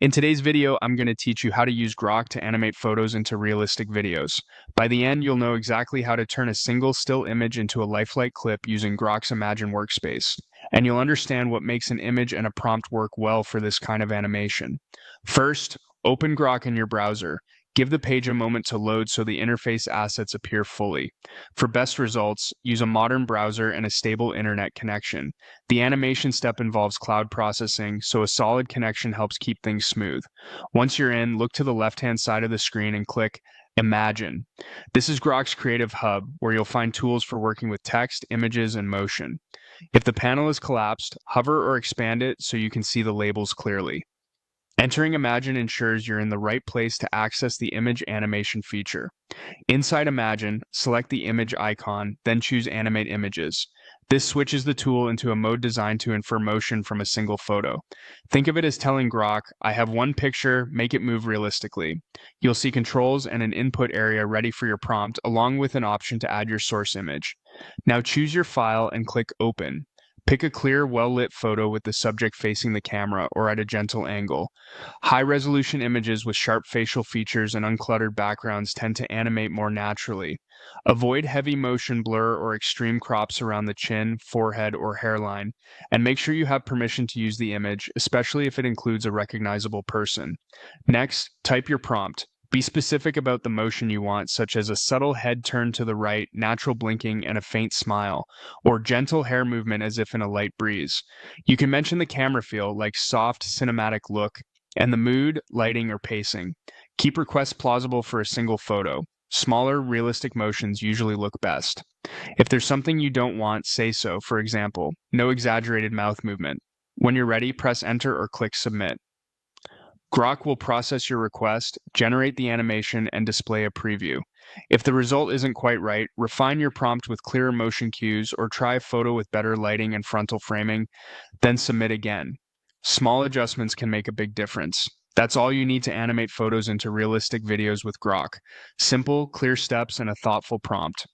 In today's video, I'm going to teach you how to use Grok to animate photos into realistic videos. By the end, you'll know exactly how to turn a single still image into a lifelike clip using Grok's Imagine workspace. And you'll understand what makes an image and a prompt work well for this kind of animation. First, open Grok in your browser. Give the page a moment to load so the interface assets appear fully. For best results, use a modern browser and a stable internet connection. The animation step involves cloud processing, so a solid connection helps keep things smooth. Once you're in, look to the left-hand side of the screen and click Imagine. This is Grok's Creative Hub, where you'll find tools for working with text, images, and motion. If the panel is collapsed, hover or expand it so you can see the labels clearly. Entering Imagine ensures you're in the right place to access the image animation feature. Inside Imagine, select the image icon, then choose Animate Images. This switches the tool into a mode designed to infer motion from a single photo. Think of it as telling Grok, I have one picture, make it move realistically. You'll see controls and an input area ready for your prompt, along with an option to add your source image. Now choose your file and click Open. Pick a clear, well-lit photo with the subject facing the camera or at a gentle angle. High-resolution images with sharp facial features and uncluttered backgrounds tend to animate more naturally. Avoid heavy motion blur or extreme crops around the chin, forehead, or hairline, and make sure you have permission to use the image, especially if it includes a recognizable person. Next, type your prompt. Be specific about the motion you want, such as a subtle head turn to the right, natural blinking, and a faint smile, or gentle hair movement as if in a light breeze. You can mention the camera feel, like soft, cinematic look, and the mood, lighting, or pacing. Keep requests plausible for a single photo. Smaller, realistic motions usually look best. If there's something you don't want, say so. For example, no exaggerated mouth movement. When you're ready, press enter or click submit. Grok will process your request, generate the animation, and display a preview. If the result isn't quite right, refine your prompt with clearer motion cues or try a photo with better lighting and frontal framing, then submit again. Small adjustments can make a big difference. That's all you need to animate photos into realistic videos with Grok. Simple, clear steps, and a thoughtful prompt.